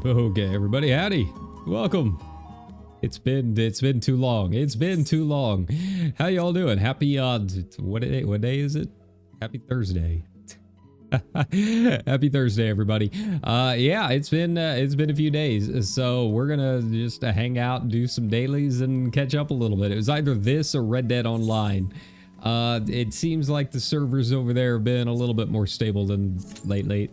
Okay, everybody, howdy. Welcome. It's been too long. It's been too long. How y'all doing? Happy what day is it? Happy Thursday. Happy Thursday, everybody. Yeah, it's been a few days, so we're gonna just hang out, do some dailies, and catch up a little bit. It was either this or Red Dead Online. It seems like the servers over there have been a little bit more stable than lately.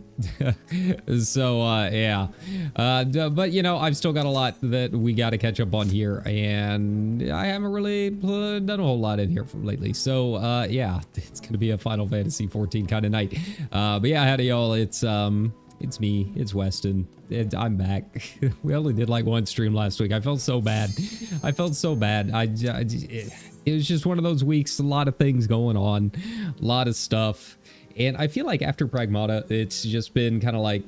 So, yeah. But, you know, I've still got a lot that we got to catch up on here, and I haven't really done a whole lot in here from lately. So, yeah, it's going to be a Final Fantasy 14 kind of night. But yeah, howdy y'all. It's me, it's Weston, and I'm back. We only did like one stream last week. I felt so bad. It was just one of those weeks, a lot of things going on, a lot of stuff. And I feel like after Pragmata, it's just been kind of like,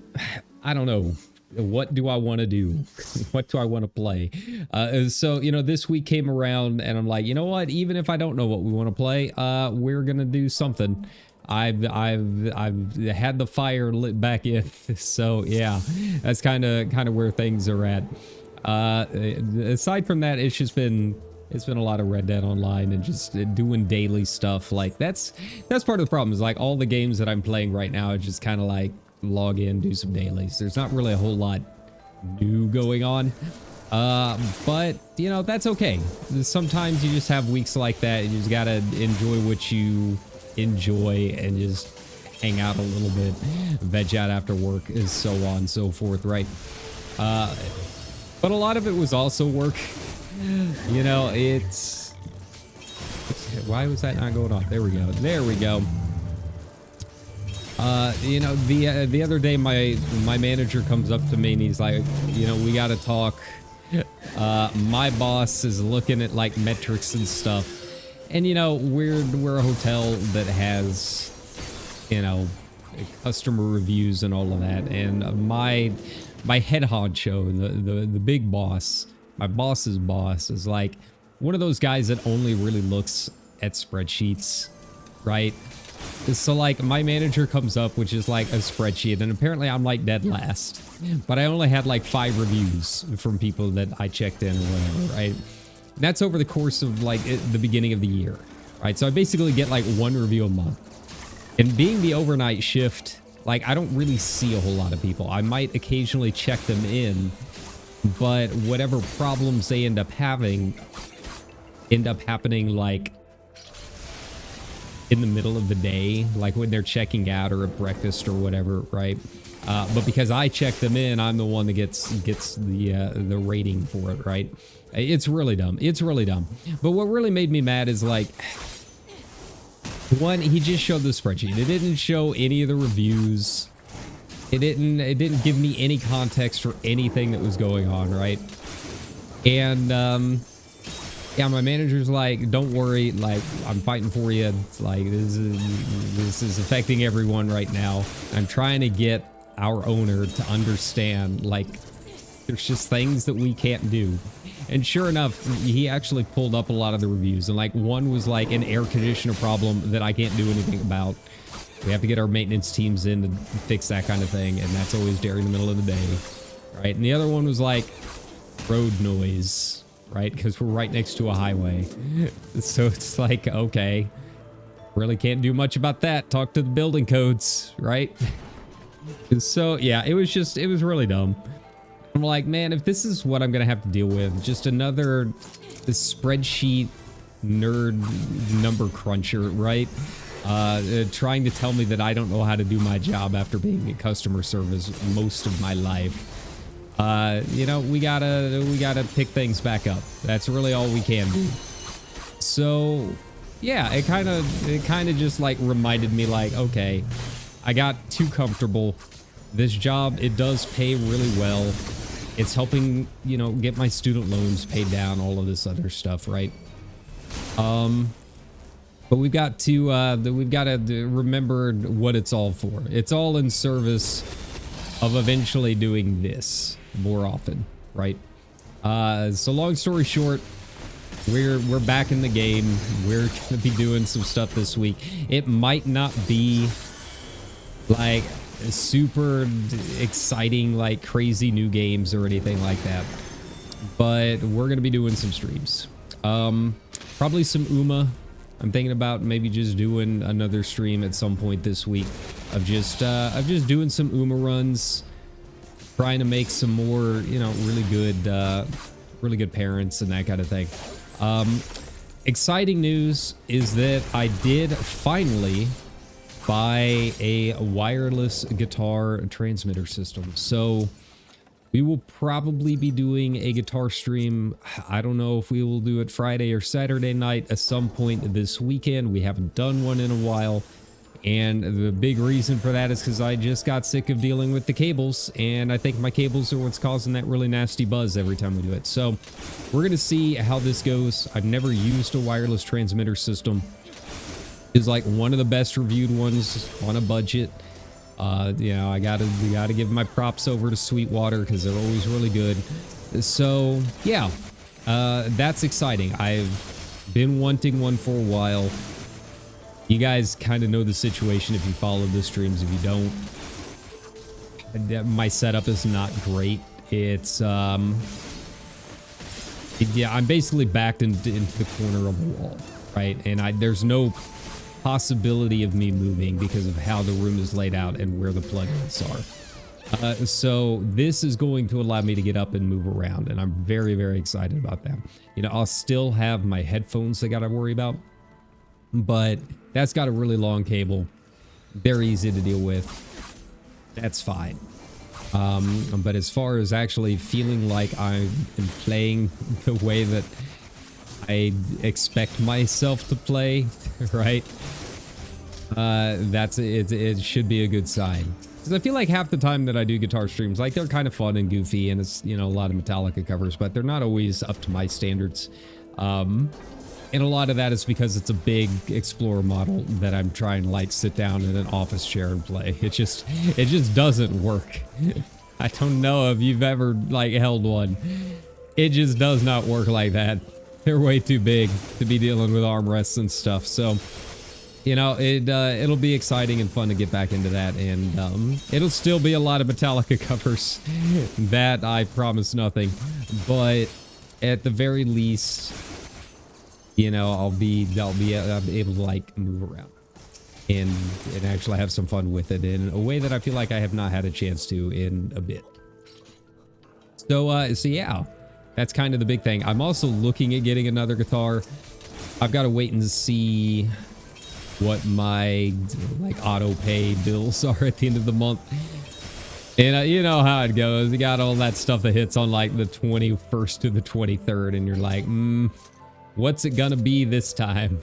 I don't know, what do I want to do? What do I want to play? So, you know, this week came around and I'm like, you know what? Even if I don't know what we want to play, we're going to do something. I've had the fire lit back in. So yeah, that's kind of where things are at. Aside from that, it's been a lot of Red Dead Online and just doing daily stuff. Like that's part of the problem, is like all the games that I'm playing right now is just kind of like log in, do some dailies. There's not really a whole lot new going on. But you know, that's okay. Sometimes you just have weeks like that and you just gotta enjoy what you enjoy and just hang out a little bit, veg out after work, and so on and so forth, right? But a lot of it was also work. You know, it's... Why was that not going off? There we go. There we go. You know, the other day, my manager comes up to me and he's like, you know, we got to talk. My boss is looking at like metrics and stuff. And, you know, we're a hotel that has, you know, customer reviews and all of that. And my head honcho, the big boss, my boss's boss, is like one of those guys that only really looks at spreadsheets, right? So like my manager comes up, which is like a spreadsheet, and apparently I'm like dead last, but I only had like 5 reviews from people that I checked in or whatever, right? That's over the course of like the beginning of the year, right? So I basically get like 1 review a month. And being the overnight shift, like I don't really see a whole lot of people. I might occasionally check them in, but whatever problems they end up happening like in the middle of the day, like when they're checking out or at breakfast or whatever, right? But because I check them in, I'm the one that gets the rating for it, right? It's really dumb. It's really dumb. But what really made me mad is like, one, he just showed the spreadsheet. It didn't show any of the reviews. It didn't give me any context for anything that was going on, right? And yeah, my manager's like, don't worry, like I'm fighting for you. It's like this is affecting everyone right now. I'm trying to get our owner to understand, like, there's just things that we can't do. And sure enough, he actually pulled up a lot of the reviews, and like one was like an air conditioner problem that I can't do anything about. We have to get our maintenance teams in to fix that kind of thing, and that's always during the middle of the day, right? And the other one was like road noise, right? Because we're right next to a highway. So it's like, okay, really can't do much about that. Talk to the building codes, right? So yeah, it was really dumb. I'm like, man, if this is what I'm gonna have to deal with, just another spreadsheet nerd number cruncher, right? Trying to tell me that I don't know how to do my job after being in customer service most of my life. You know, we gotta pick things back up. That's really all we can do. So yeah, it kind of just like reminded me, like, okay, I got too comfortable. This job, it does pay really well. It's helping, you know, get my student loans paid down, all of this other stuff, right? But we've got to remember what it's all for. It's all in service of eventually doing this more often, right? So long story short, we're back in the game. We're gonna be doing some stuff this week. It might not be like super exciting, like crazy new games or anything like that. But we're going to be doing some streams. Probably some UMA. I'm thinking about maybe just doing another stream at some point this week of just doing some UMA runs, trying to make some more, you know, really good parents and that kind of thing. Exciting news is that I did finally buy a wireless guitar transmitter system. So we will probably be doing a guitar stream. I don't know if we will do it Friday or Saturday night at some point this weekend. We haven't done one in a while. And the big reason for that is because I just got sick of dealing with the cables. And I think my cables are what's causing that really nasty buzz every time we do it. So we're going to see how this goes. I've never used a wireless transmitter system. It's like one of the best reviewed ones on a budget. You know, we gotta give my props over to Sweetwater because they're always really good. So yeah, that's exciting. I've been wanting one for a while. You guys kind of know the situation if you follow the streams. If you don't, my setup is not great. It's yeah, I'm basically backed into the corner of the wall, right? And there's no possibility of me moving because of how the room is laid out and where the plugins are. So this is going to allow me to get up and move around, and I'm very, very excited about that. You know, I'll still have my headphones I gotta worry about, but that's got a really long cable, very easy to deal with. That's fine. But as far as actually feeling like I'm playing the way that I expect myself to play, right? It should be a good sign. Because I feel like half the time that I do guitar streams, like they're kind of fun and goofy, and it's, you know, a lot of Metallica covers, but they're not always up to my standards. And a lot of that is because it's a big Explorer model that I'm trying to like sit down in an office chair and play. It just doesn't work. I don't know if you've ever like held one. It just does not work like that. They're way too big to be dealing with armrests and stuff. So, you know, it'll be exciting and fun to get back into that. And it'll still be a lot of Metallica covers. That I promise nothing. But at the very least, you know, I'll be able to like move around and actually have some fun with it in a way that I feel like I have not had a chance to in a bit. So, so yeah. That's kind of the big thing. I'm also looking at getting another guitar. I've got to wait and see what my like auto pay bills are at the end of the month. And you know how it goes. You got all that stuff that hits on like the 21st to the 23rd, and you're like, what's it gonna be this time,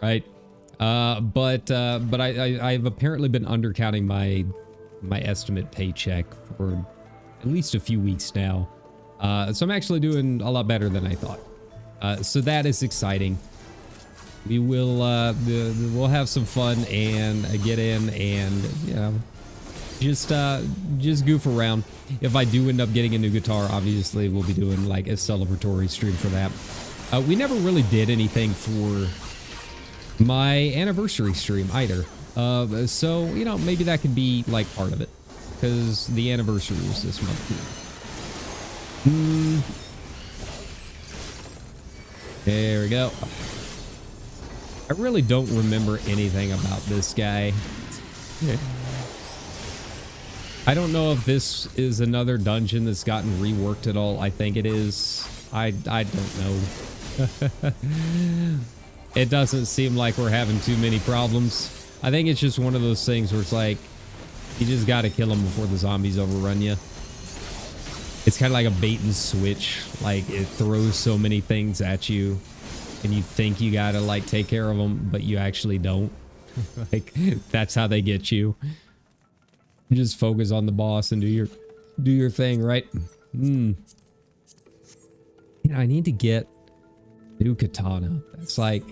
right? But I've apparently been undercounting my estimate paycheck for at least a few weeks now. So I'm actually doing a lot better than I thought. So that is exciting. We will we'll have some fun and get in and, you know, just goof around. If I do end up getting a new guitar, obviously we'll be doing like a celebratory stream for that. We never really did anything for my anniversary stream either. So, you know, maybe that could be like part of it, because the anniversary was this month too. There we go. I really don't remember anything about this guy. I don't know if this is another dungeon that's gotten reworked at all. I think it is. I don't know. It doesn't seem like we're having too many problems. I think it's just one of those things where it's like, you just gotta kill them before the zombies overrun you. It's kind of like a bait and switch. Like, it throws so many things at you, and you think you gotta like take care of them, but you actually don't. Like, that's how they get you. You just focus on the boss and do your thing, right? You know, I need to get new katana. That's like,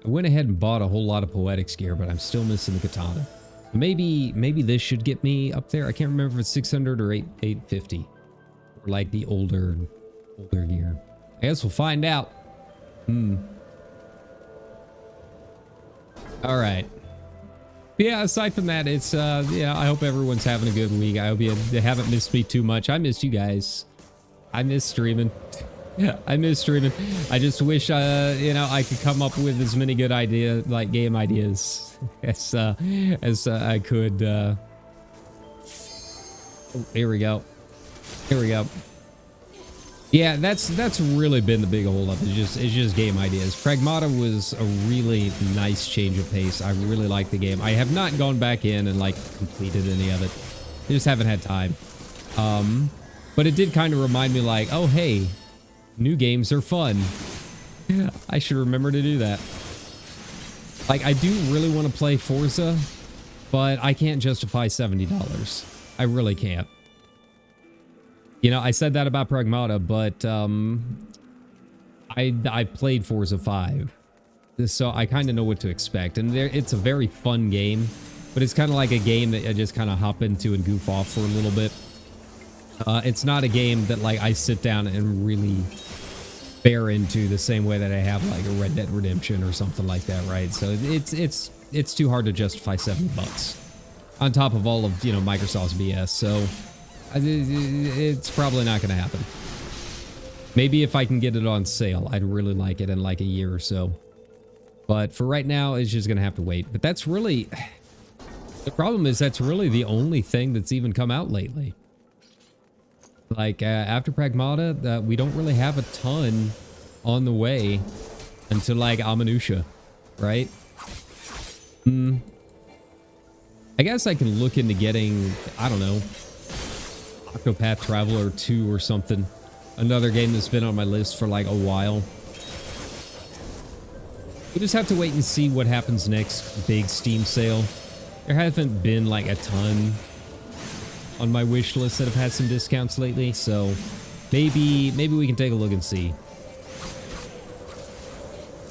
I went ahead and bought a whole lot of Poetics gear, but I'm still missing the katana. Maybe this should get me up there. I can't remember if it's 600 or 850. Or like the older gear. I guess we'll find out. All right. Yeah, aside from that, it's yeah, I hope everyone's having a good week. I hope you haven't missed me too much. I missed you guys. I miss streaming. Yeah, I miss streaming. I just wish you know, I could come up with as many good game ideas as I could. Oh, here we go. Here we go. Yeah, that's really been the big holdup. It's just game ideas. Pragmata was a really nice change of pace. I really like the game. I have not gone back in and like completed any of it. I just haven't had time. But it did kind of remind me like, oh hey, new games are fun. I should remember to do that. Like I do really want to play Forza, but I can't justify $70. I really can't. You know, I said that about Pragmata, but I played Forza 5, so I kind of know what to expect. And it's a very fun game, but it's kind of like a game that I just kind of hop into and goof off for a little bit. It's not a game that like I sit down and really bear into the same way that I have like a Red Dead Redemption or something like that, right? So it's too hard to justify $70 on top of all of, you know, Microsoft's BS. So it's probably not going to happen. Maybe if I can get it on sale, I'd really like it in like a year or so. But for right now, it's just going to have to wait. But that's really... The problem is that's really the only thing that's even come out lately. Like, after Pragmata, we don't really have a ton on the way until, like, Amanusia, right? I guess I can look into getting, I don't know, Octopath Traveler 2 or something. Another game that's been on my list for like a while. We just have to wait and see what happens next big Steam sale. There haven't been like a ton on my wish list that have had some discounts lately, so maybe we can take a look and see.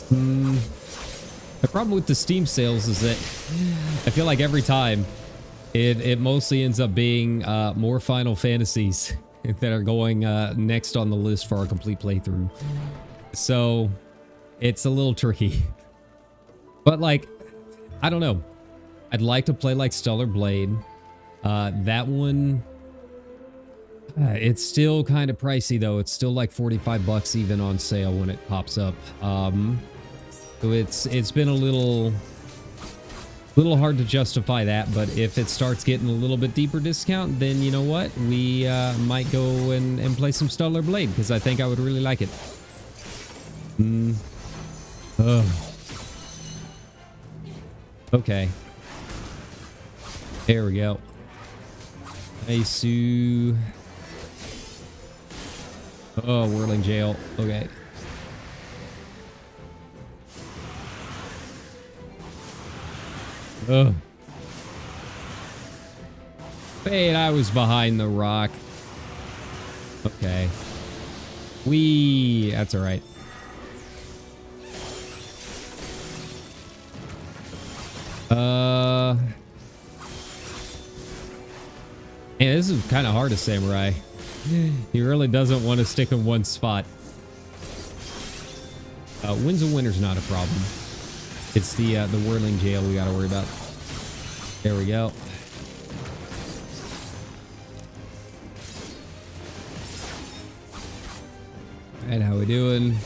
The problem with the Steam sales is that I feel like every time it mostly ends up being more Final Fantasies that are going next on the list for our complete playthrough. So it's a little tricky. But like, I don't know. I'd like to play like Stellar Blade. That one, it's still kind of pricey though. It's still like $45 even on sale when it pops up. So it's been a little hard to justify that, but if it starts getting a little bit deeper discount, then you know what? We might go and play some Stellar Blade, because I think I would really like it. Okay. There we go. Hey, Sue. Oh, Whirling Jail. Okay. Ugh. Wait, I was behind the rock. Okay. That's all right. Man, this is kind of hard to samurai. He really doesn't want to stick in one spot. Winds of Winter's not a problem. It's the Whirling Jail we gotta worry about. There we go. Alright, how we doing?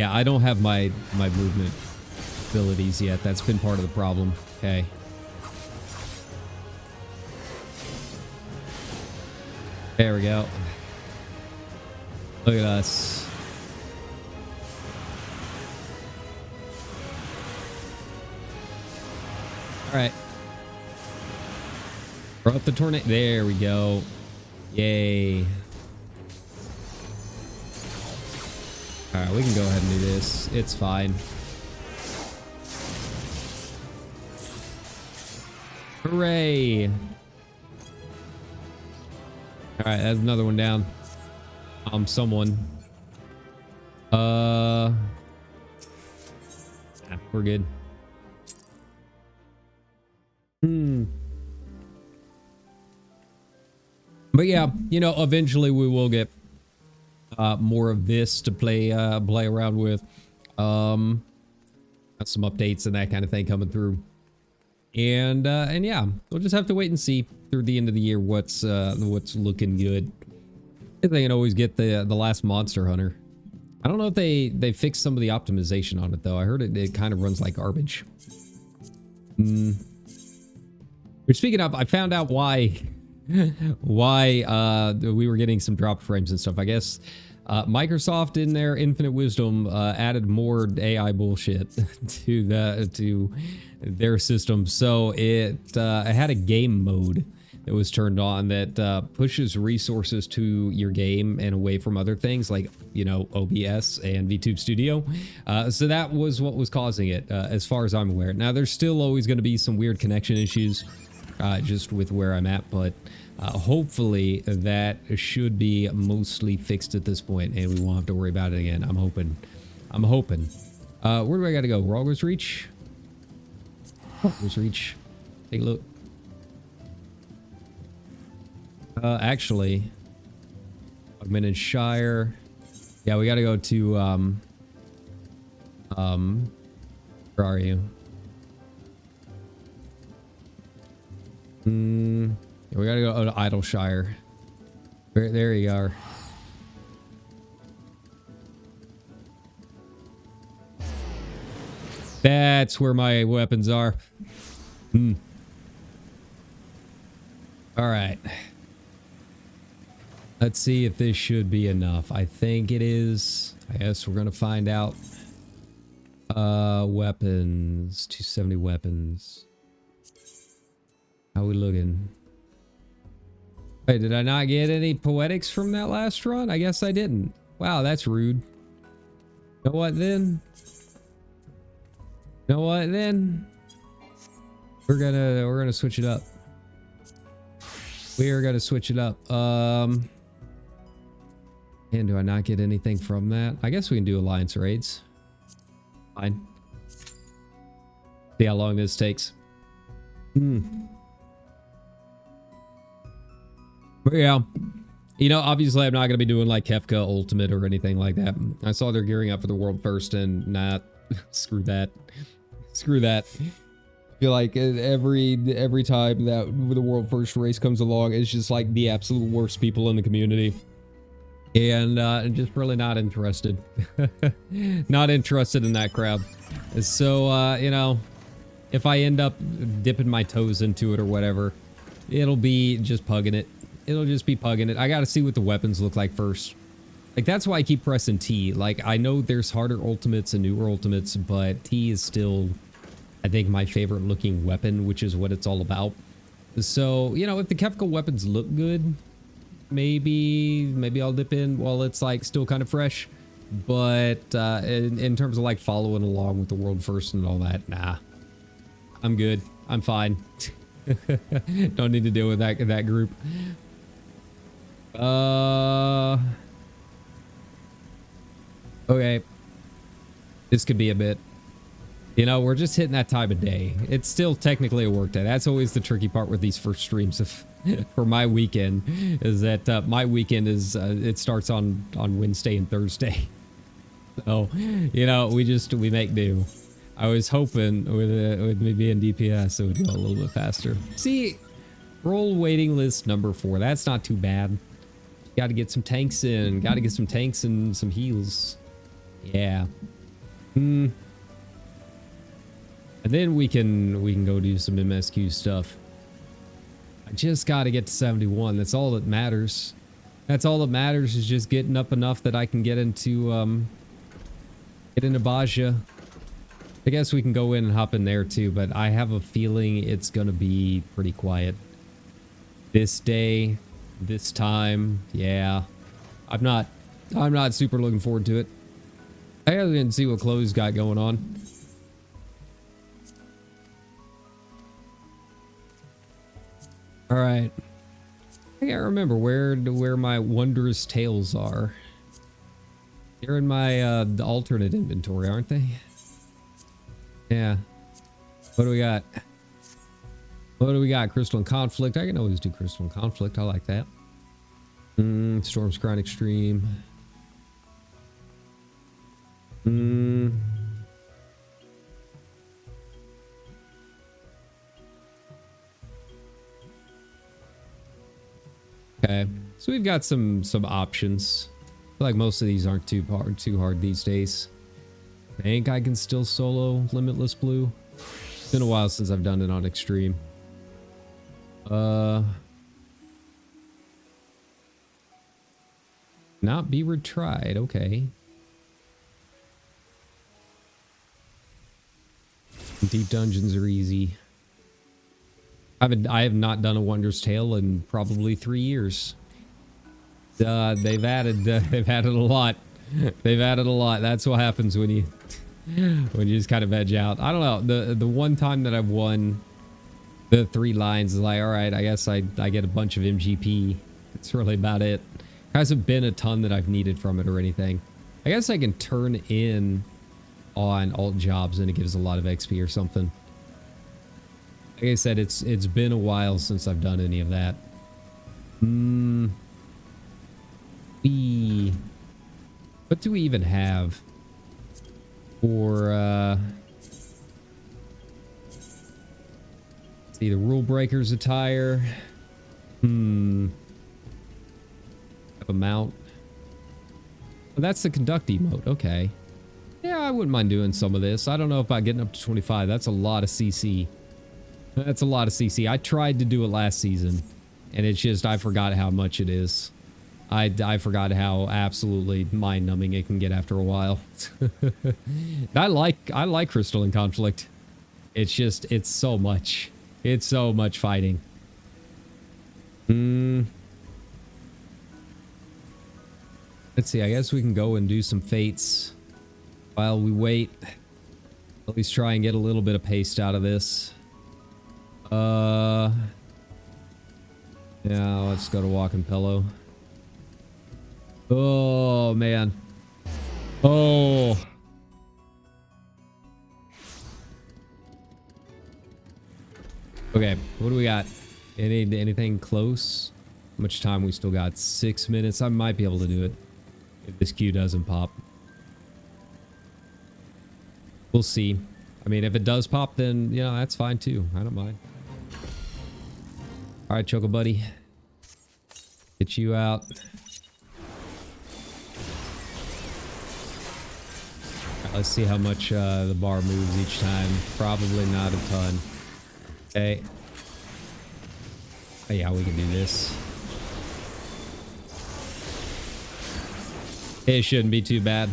I don't have my movement abilities yet. That's been part of the problem. Okay. There we go. Look at us. All right. Throw up the tornado. There we go. Yay. All right, we can go ahead and do this. It's fine. Hooray. All right, that's another one down. Someone. We're good. But yeah, you know, eventually we will get more of this to play around with. Got some updates and that kind of thing coming through. And yeah, we'll just have to wait and see through the end of the year what's looking good. I think I can always get the last Monster Hunter. I don't know if they fixed some of the optimization on it though. I heard it kind of runs like garbage. Speaking of, I found out why we were getting some drop frames and stuff. I guess Microsoft, in their infinite wisdom, added more AI bullshit to their system. So it had a game mode that was turned on that pushes resources to your game and away from other things like, you know, OBS and VTube Studio. So that was what was causing it, as far as I'm aware. Now, there's still always going to be some weird connection issues just with where I'm at, but hopefully that should be mostly fixed at this point and we won't have to worry about it again. I'm hoping. Where do I got to go? Rogers Reach? Rogers Reach. Take a look. Actually, Augmented Shire. Yeah, we got to go to, where are you? Yeah, we got to go to Idleshire. There you are. That's where my weapons are. All right. Let's see if this should be enough. I think it is. I guess we're gonna find out. Weapons. 270 weapons. How we looking? Wait, did I not get any poetics from that last run? I guess I didn't. Wow, that's rude. You know what then? You know what then? We're gonna switch it up. We are gonna switch it up. And do I not get anything from that? I guess we can do alliance raids. Fine. See how long this takes. But yeah, you know, obviously I'm not going to be doing like Kefka Ultimate or anything like that. I saw they're gearing up for the world first and not screw that. Screw that. I feel like every time that the world first race comes along, it's just like the absolute worst people in the community. And just really not interested. Not interested in that crowd. So, you know, if I end up dipping my toes into it or whatever, it'll be just pugging it. It'll just be pugging it. I gotta see what the weapons look like first. Like, that's why I keep pressing T. Like, I know there's harder ultimates and newer ultimates, but T is still, I think, my favorite looking weapon, which is what it's all about. So, you know, if the Kefka weapons look good, maybe I'll dip in while it's like still kind of fresh. But in terms of like following along with the world first and all that, nah, I'm good. I'm fine. Don't need to deal with that group. Okay, this could be a bit, you know, we're just hitting that time of day. It's still technically a work day. That's always the tricky part with these first streams of for my weekend, is that my weekend is it starts on Wednesday and Thursday. So, you know, we make do. I was hoping with me being DPS it would go a little bit faster. See, roll waiting list number 4. That's not too bad. Got to get some tanks in. Got to get some tanks and some heals. Yeah. And then we can go do some MSQ stuff. I just got to get to 71. That's all that matters. That's all that matters, is just getting up enough that I can get into Baja. I guess we can go in and hop in there too, but I have a feeling it's gonna be pretty quiet this day, this time. Yeah, I'm not super looking forward to it. I gotta go and see what Chloe's got going on. All right, I can't remember where my wondrous tales are. They're in my the alternate inventory, aren't they? Yeah. What do we got? What do we got? Crystal and Conflict. I can always do Crystal and Conflict. I like that. Storm's Crown Extreme. Okay, so we've got some options. I feel like most of these aren't too hard these days. I think I can still solo Limitless Blue. It's been a while since I've done it on Extreme. Not be retried. Okay. Deep dungeons are easy. I have not done a Wondrous Tale in probably 3 years. They've added a lot. They've added a lot. That's what happens when you just kind of edge out. I don't know. The one time that I've won the 3 lines is like, all right, I guess I get a bunch of MGP. That's really about it. Hasn't been a ton that I've needed from it or anything. I guess I can turn in on alt jobs and it gives a lot of XP or something. Like I said, it's been a while since I've done any of that. What do we even have for let's see, the Rule Breakers attire. Have a mount. Oh, that's the conduct emote. Okay. Yeah, I wouldn't mind doing some of this. I don't know about getting up to 25. That's a lot of CC. That's a lot of CC. I tried to do it last season, and it's just I forgot how much it is. I forgot how absolutely mind-numbing it can get after a while. I like Crystal in Conflict. It's just it's so much. It's so much fighting. Let's see. I guess we can go and do some fates while we wait. At least try and get a little bit of paste out of this. Yeah, let's go to Walking Pillow. Oh, man. Oh. Okay, what do we got? Anything close? How much time we still got? 6 minutes. I might be able to do it if this queue doesn't pop. We'll see. I mean, if it does pop, then, you know, that's fine too. I don't mind. All right, Choco Buddy. Get you out. All right, let's see how much the bar moves each time. Probably not a ton. Okay. Oh, yeah, we can do this. It shouldn't be too bad.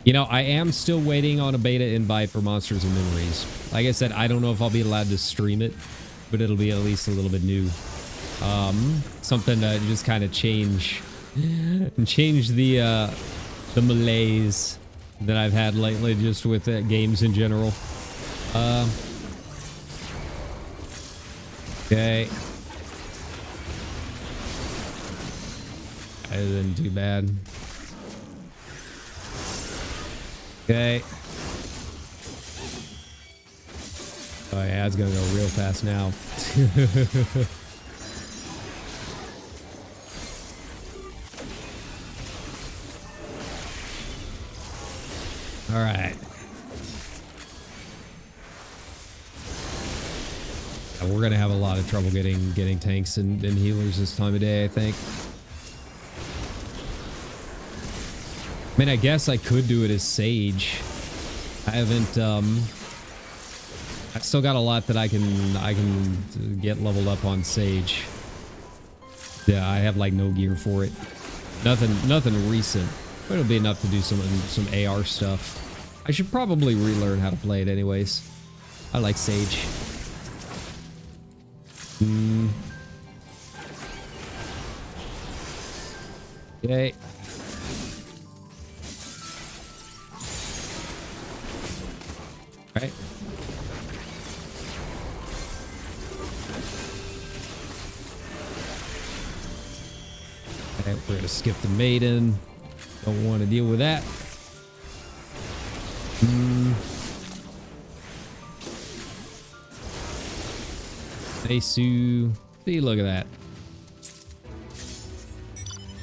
You know, I am still waiting on a beta invite for Monsters and Memories. Like I said, I don't know if I'll be allowed to stream it, but it'll be at least a little bit new. Something to just kind of change the malaise that I've had lately just with games in general. Okay. That isn't too bad. Okay. Oh yeah, it's gonna go real fast now. All right. Yeah, we're gonna have a lot of trouble getting tanks and healers this time of day, I think. I mean, I guess I could do it as Sage. I haven't, I've still got a lot that I can get leveled up on Sage. Yeah, I have like no gear for it. Nothing recent. But it'll be enough to do some AR stuff. I should probably relearn how to play it anyways. I like Sage. Okay. Right. Okay, we're gonna skip the maiden. Don't want to deal with that. Hey, Sue. See, look at that.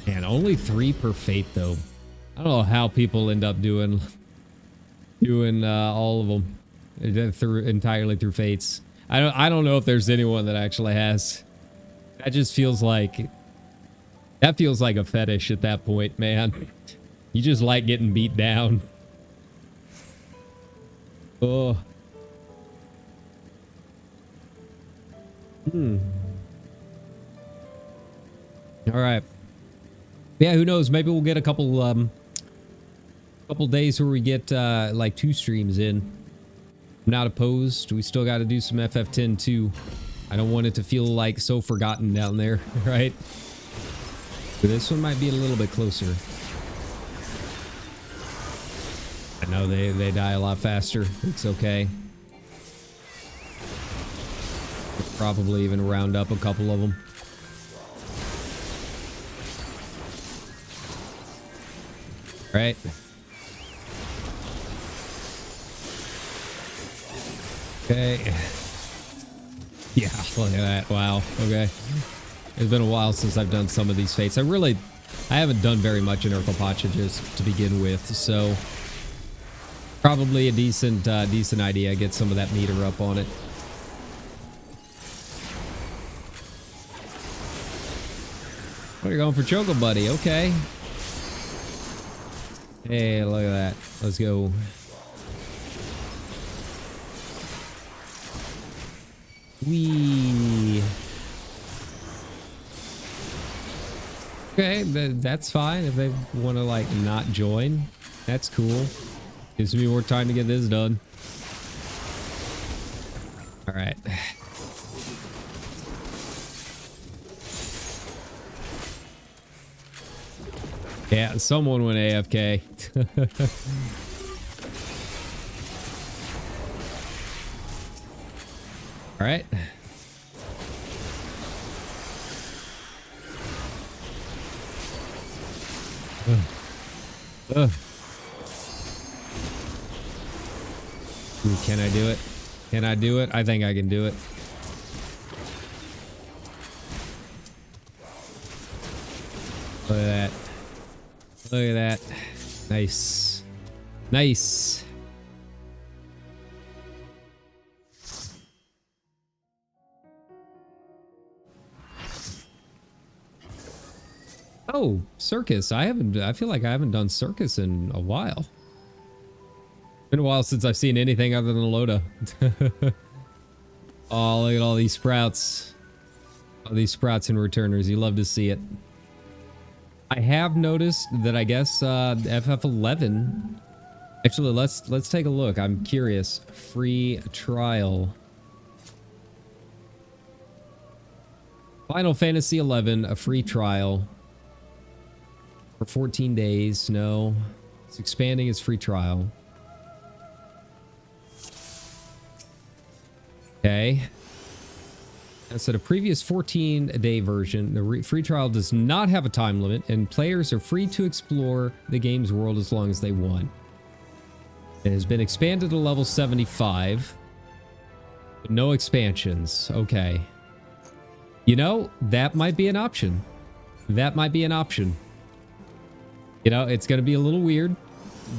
Man, only 3 per fate though. I don't know how people end up doing all of them entirely through fates. I don't know if there's anyone that actually has. That just feels like, that feels like a fetish at that point, man. You just like getting beat down. Oh. All right. Yeah, who knows? Maybe we'll get a couple days where we get like 2 streams in. I'm not opposed. We still got to do some FF10 too. I don't want it to feel like so forgotten down there, right? But this one might be a little bit closer. I know they die a lot faster. It's okay. We'll probably even round up a couple of them. Right. Okay. Yeah, look at that. Wow. Okay. It's been a while since I've done some of these fates. I haven't done very much in Urkelpacha just to begin with, so probably a decent idea. Get some of that meter up on it. Oh, you're going for Choco Buddy. Okay. Hey, look at that. Let's go. Wee. Okay, that's fine. If they want to, like, not join, that's cool. Gives me more time to get this done. All right. Yeah, someone went AFK. All right. Ooh, can I do it? Can I do it? I think I can do it. Look at that. Look at that. Nice. Nice. Oh, circus. I feel like I haven't done circus in a while. Been a while since I've seen anything other than Loda. Oh, look at all these sprouts. All these sprouts and returners. You love to see it. I have noticed that I guess FF11. Actually, let's take a look. I'm curious. Free trial. Final Fantasy 11, a free trial. For 14 days. No. It's expanding its free trial. Okay. So the previous 14-day version, the free trial does not have a time limit, and players are free to explore the game's world as long as they want. It has been expanded to level 75. But no expansions. Okay. You know, that might be an option. That might be an option. You know, it's going to be a little weird,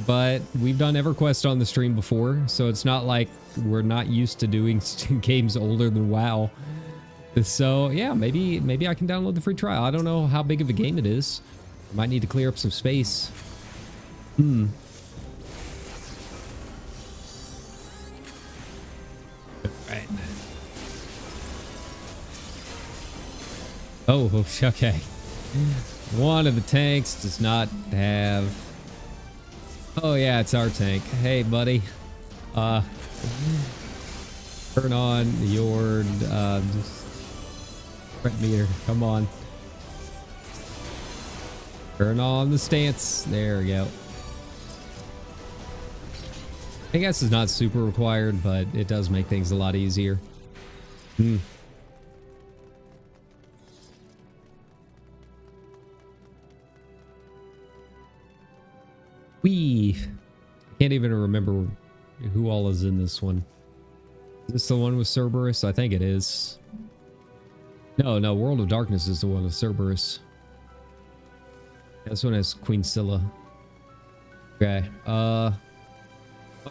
but we've done EverQuest on the stream before, so it's not like we're not used to doing games older than WoW. So, yeah, maybe I can download the free trial. I don't know how big of a game it is. Might need to clear up some space. All right. Oh, okay. One of the tanks does not have... Oh, yeah, it's our tank. Hey, buddy. Turn on your... Sprint meter. Come on. Turn on the stance. There we go. I guess it's not super required, but it does make things a lot easier. Can't even remember who all is in this one. Is this the one with Cerberus? I think it is. No, World of Darkness is the one with Cerberus. This one has Queen Scylla. Okay. But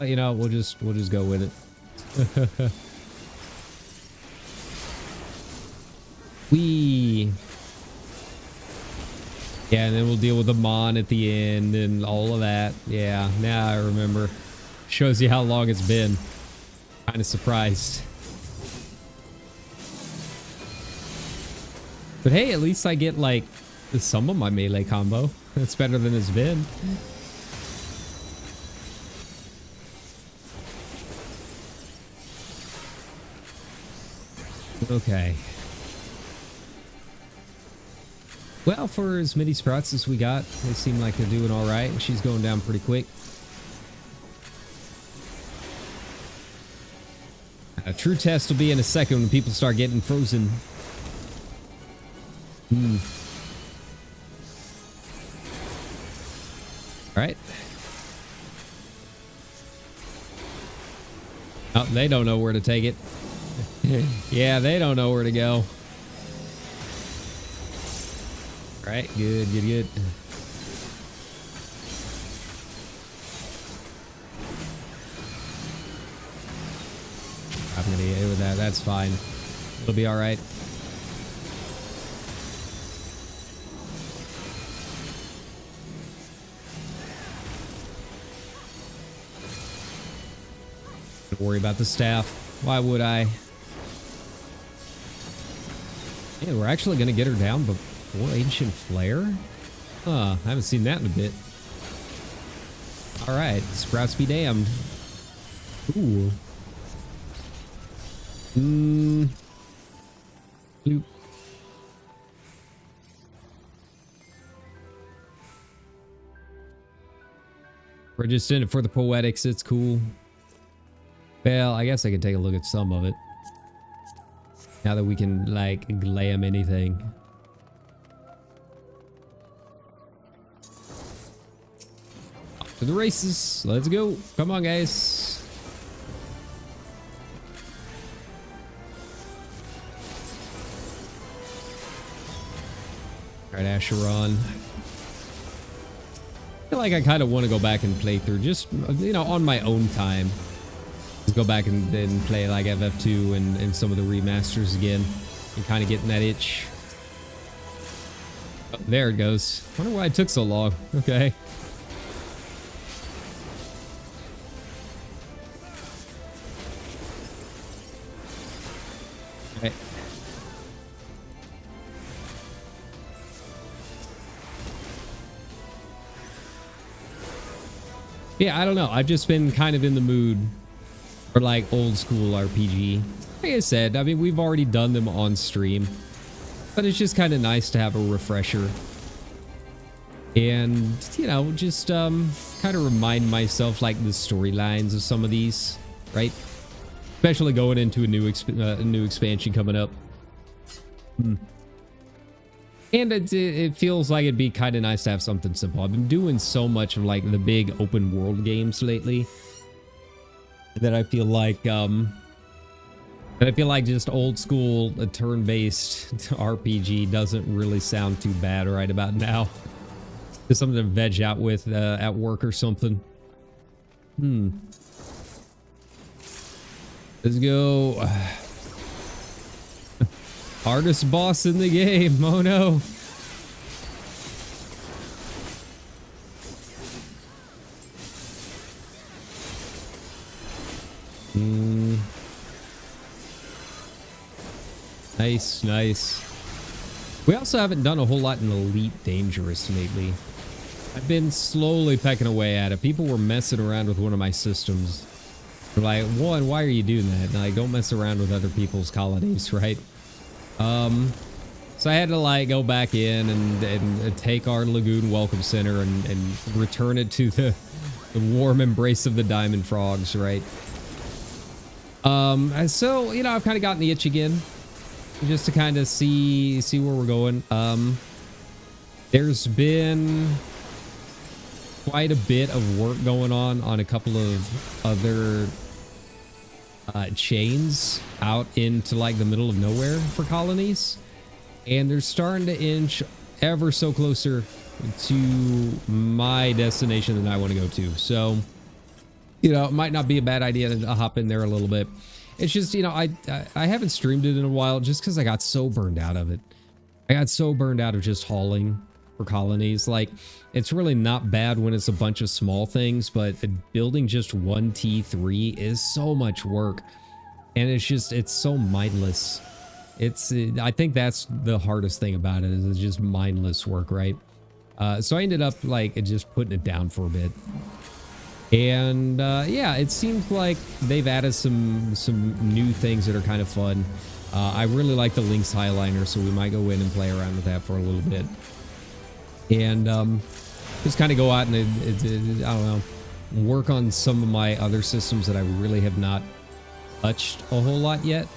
you know, we'll just go with it. We. Yeah, and then we'll deal with the Mon at the end and all of that. Yeah, now I remember. Shows you how long it's been. Kind of surprised. But hey, at least I get like some of my melee combo. That's better than it's been. Okay. Well, for as many sprouts as we got, they seem like they're doing all right. She's going down pretty quick. A true test will be in a second when people start getting frozen. All right. Oh, they don't know where to take it. Yeah, they don't know where to go. All right, good, good, good. I'm gonna get hit with that. That's fine. It'll be all right. Don't worry about the staff. Why would I? Yeah, we're actually gonna get her down before Ancient Flare? Huh, I haven't seen that in a bit. Alright, sprouts be damned. Ooh. Bloop. We're just in it for the poetics, it's cool. Well, I guess I could take a look at some of it. Now that we can, like, glam anything. Off to the races. Let's go. Come on, guys. All right, Asheron. I feel like I kind of want to go back and play through just, you know, on my own time. Let's go back and then play like FF2 and some of the remasters again and kind of getting that itch. Oh, there it goes. Wonder why it took so long. Okay. Okay. Yeah, I don't know. I've just been kind of in the mood for like old school RPG. Like I said, I mean, we've already done them on stream, but it's just kind of nice to have a refresher and, you know, just kind of remind myself like the storylines of some of these, right? Especially going into a new expansion coming up. And it feels like it'd be kind of nice to have something simple. I've been doing so much of like the big open world games lately that I feel like just old school turn-based RPG doesn't really sound too bad right about now. Just something to veg out with at work or something. Let's go. Hardest boss in the game. Oh no. Nice, nice. We also haven't done a whole lot in Elite Dangerous lately. I've been slowly pecking away at it. People were messing around with one of my systems. They're like, one, why are you doing that? And like, don't mess around with other people's colonies, right? So I had to like go back in and take our Lagoon Welcome Center and return it to the warm embrace of the Diamond Frogs, right? And so, you know, I've kind of gotten the itch again just to kind of see where we're going. There's been quite a bit of work going on a couple of other chains out into like the middle of nowhere for colonies, and they're starting to inch ever so closer to my destination that I want to go to. So, you know, it might not be a bad idea to hop in there a little bit. It's just, you know, I haven't streamed it in a while just because I got so burned out of it. I got so burned out of just hauling for colonies. Like, it's really not bad when it's a bunch of small things, but building just one T3 is so much work. And it's so mindless. I think that's the hardest thing about it, is it's just mindless work, right? So I ended up like just putting it down for a bit. And yeah, it seems like they've added some new things that are kind of fun. I really like the Lynx Highliner, so we might go in and play around with that for a little bit. And just kind of go out and I don't know, work on some of my other systems that I really have not touched a whole lot yet.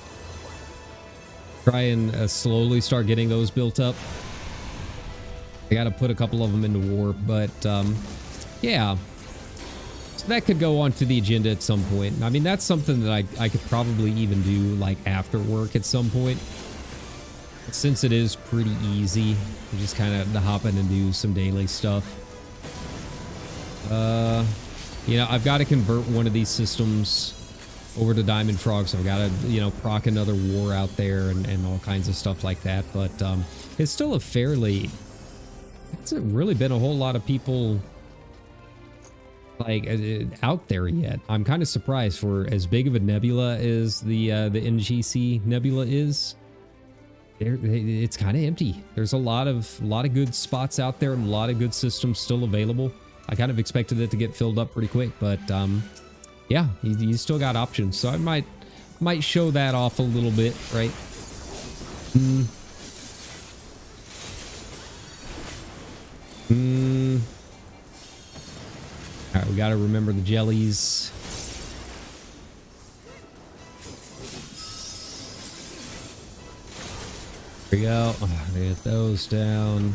Try and slowly start getting those built up. I got to put a couple of them into warp, but yeah. So that could go onto the agenda at some point. I mean, that's something that I could probably even do like after work at some point. Since it is pretty easy, you just kind of hop in and do some daily stuff. You know, I've got to convert one of these systems over to Diamond Frog, so I've got to, you know, proc another war out there and all kinds of stuff like that. But it's still a fairly... It's really been a whole lot of people like out there yet. I'm kind of surprised for as big of a nebula as the NGC nebula is. It's kind of empty. There's a lot of good spots out there and a lot of good systems still available. I kind of expected it to get filled up pretty quick, but yeah, you still got options. So I might show that off a little bit, right? All right, we got to remember the jellies. There we go. Get those down.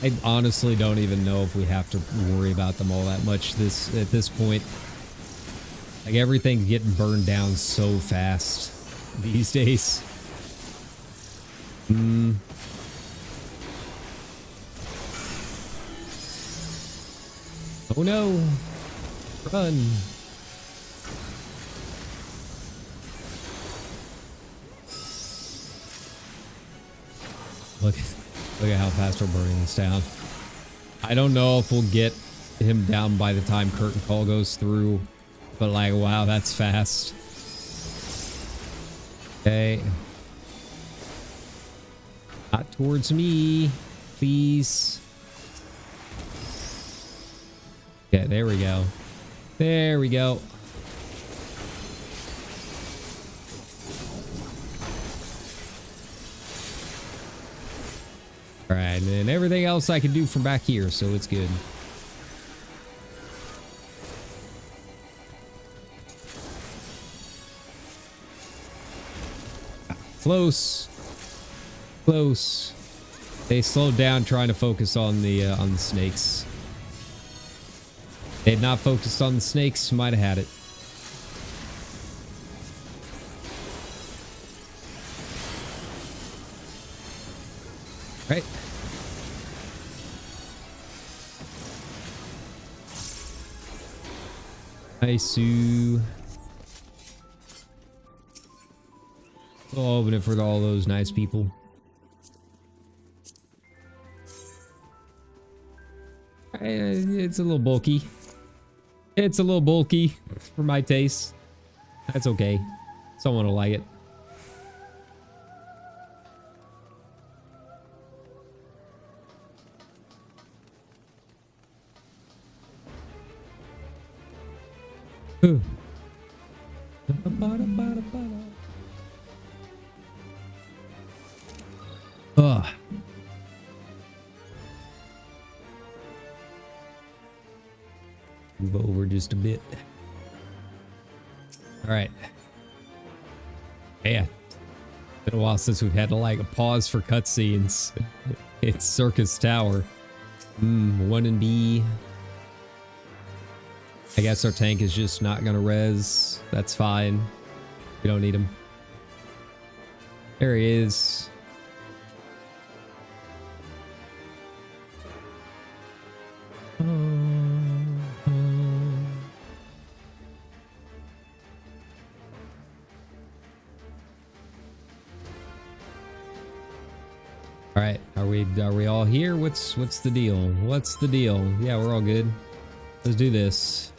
I honestly don't even know if we have to worry about them all that much at this point. Like, everything's getting burned down so fast these days. Oh no! Run! Look at how fast we're burning this down. I don't know if we'll get him down by the time Curtain Call goes through, but like, wow, that's fast. Okay. Not towards me, please. Okay, there we go. There we go. All right, and then everything else I can do from back here, so it's good. Close. Close. They slowed down trying to focus on the snakes. They had not focused on the snakes, might have had it. Right. Nice. I'll open it for all those nice people. It's a little bulky. It's a little bulky for my taste. That's okay. Someone will like it. Ugh. Move over just a bit. All right. Yeah. Been a while since we've had to like pause for cutscenes. It's Circus Tower. 1 and B. I guess our tank is just not gonna res. That's fine. We don't need him. There he is. All right, are we all here? What's the deal? What's the deal? Yeah, we're all good. Let's do this.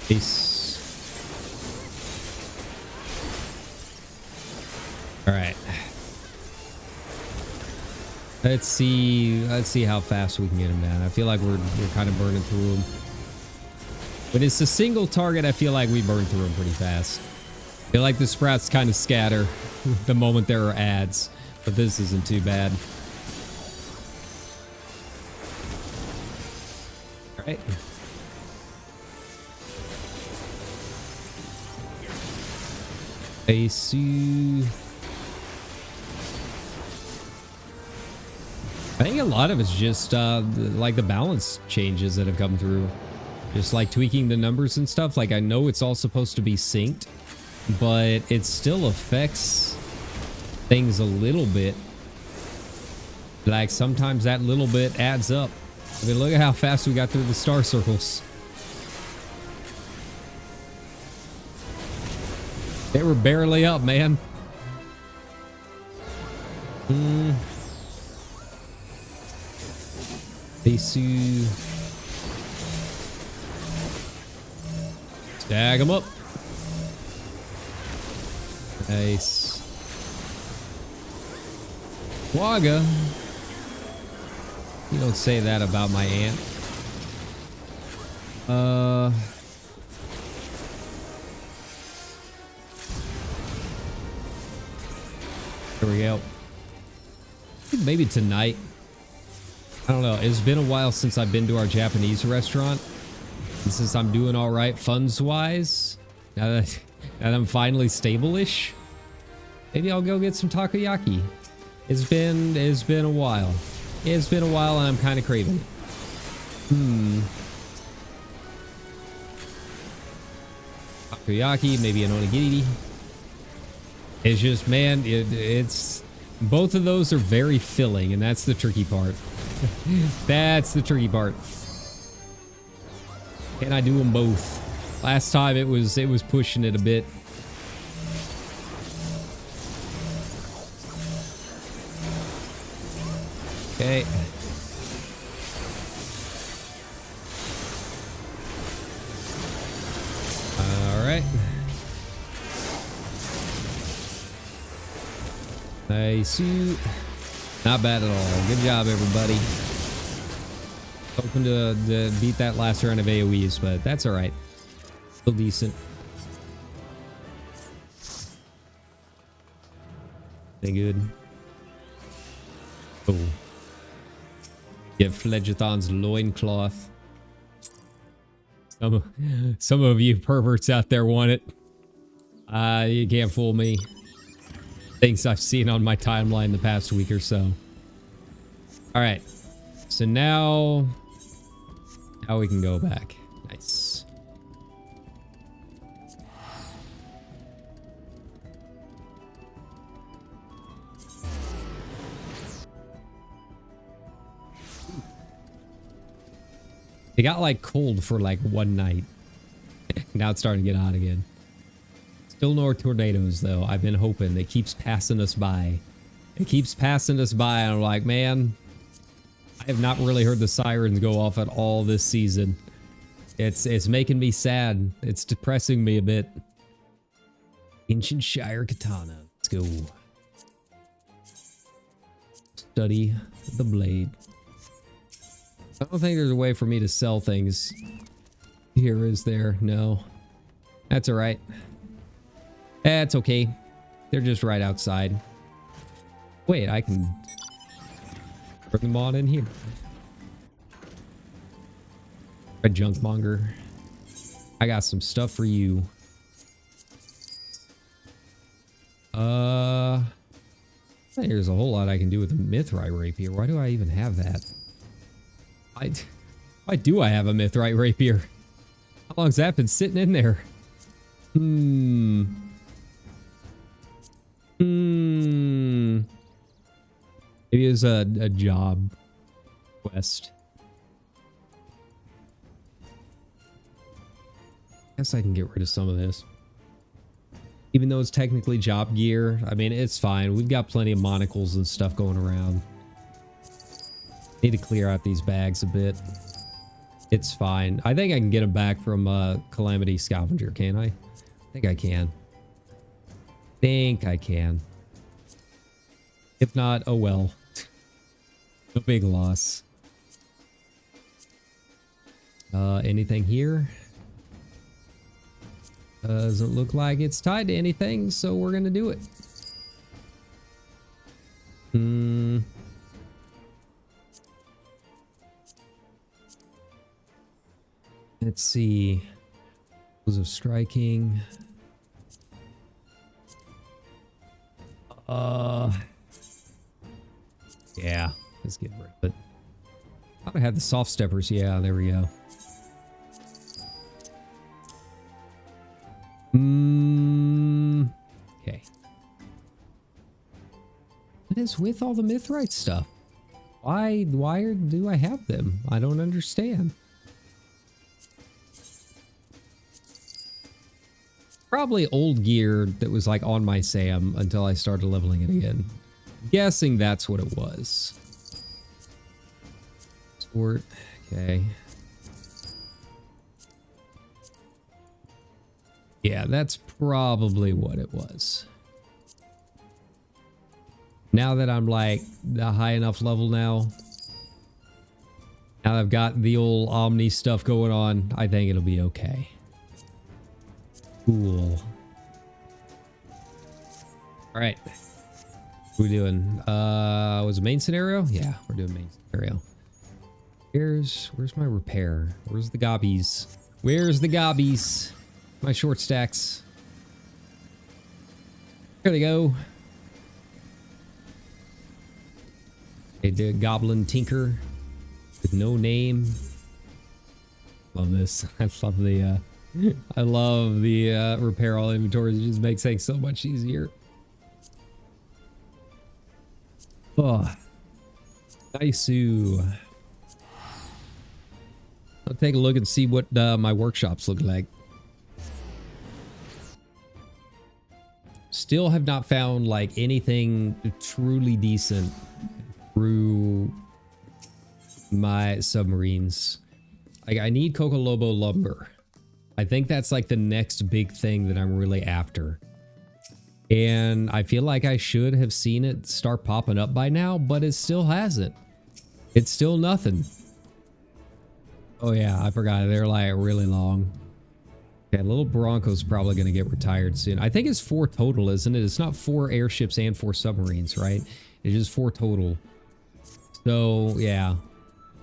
Peace. All right. Let's see how fast we can get him down. I feel like we're kind of burning through him. When it's a single target, I feel like we burn through him pretty fast. I feel like the sprouts kind of scatter the moment there are ads, but this isn't too bad. All right. I think a lot of it's just like the balance changes that have come through. Just like tweaking the numbers and stuff. Like I know it's all supposed to be synced, but it still affects things a little bit. Like sometimes that little bit adds up. I mean, look at how fast we got through the star circles. They were barely up, man. Isu. Stag them up. Nice. Waga. You don't say that about my aunt. There we go. Maybe tonight. I don't know. It's been a while since I've been to our Japanese restaurant. And since I'm doing all right funds-wise, now that I'm finally stable-ish, maybe I'll go get some takoyaki. It's been a while. It's been a while and I'm kind of craving it. Takoyaki, maybe an onigiri. It's just, man, it's both of those are very filling, and that's the tricky part. That's the tricky part. Can I do them both? Last time it was pushing it a bit. Okay. All right. Nice. Not bad at all. Good job, everybody. Hoping to beat that last round of AoEs, but that's all right. Still decent. They good. Oh. Get Phlegethon's loincloth. Some of you perverts out there want it. You can't fool me. Things I've seen on my timeline the past week or so. All right. So now we can go back. Nice. It got like cold for like one night. Now it's starting to get hot again. Still no tornadoes though. I've been hoping. It keeps passing us by. It keeps passing us by and I'm like, man, I have not really heard the sirens go off at all this season. It's making me sad. It's depressing me a bit. Ancient Shire Katana. Let's go. Study the blade. I don't think there's a way for me to sell things here, is there? No. That's alright. That's okay. They're just right outside. Wait, I can bring them on in here. A junk monger. I got some stuff for you. There's a whole lot I can do with the Mithrite rapier. Why do I even have that? Why do I have a Mithrite rapier? How long's that been sitting in there? Maybe it was a job quest. Guess I can get rid of some of this. Even though it's technically job gear, I mean, it's fine. We've got plenty of monocles and stuff going around. Need to clear out these bags a bit. It's fine. I think I can get them back from Calamity Scavenger, can I? I think I can. Think I can. If not, oh well. No big loss. Anything here? Doesn't look like it's tied to anything, so we're gonna do it. Let's see. Rules of striking. Yeah, let's get rid of it. Thought I had the soft steppers. Yeah, there we go. Okay. What is with all the Mithrite stuff? Why do I have them? I don't understand. Probably old gear that was like on my Sam until I started leveling it again. Guessing that's what it was. Sport. Okay. Yeah, that's probably what it was. Now that I'm like the high enough level now I've got the old Omni stuff going on, I think it'll be okay. Cool. All right. What are we doing? Was it main scenario? Yeah, we're doing main scenario. Where's my repair? Where's the gobbies? Where's the gobbies? My short stacks. There they go. Okay, the goblin tinker with no name. Love this. I love the repair all inventories. It just makes things so much easier. Oh, nice. I'll take a look and see what my workshops look like. Still have not found like anything truly decent through my submarines. Like I need Coco Lobo lumber. I think that's like the next big thing that I'm really after. And I feel like I should have seen it start popping up by now, but it still hasn't. It's still nothing. Oh yeah, I forgot. They're like really long. Okay, little Bronco's probably going to get retired soon. I think it's 4 total, isn't it? It's not 4 airships and 4 submarines, right? It's just 4 total. So yeah,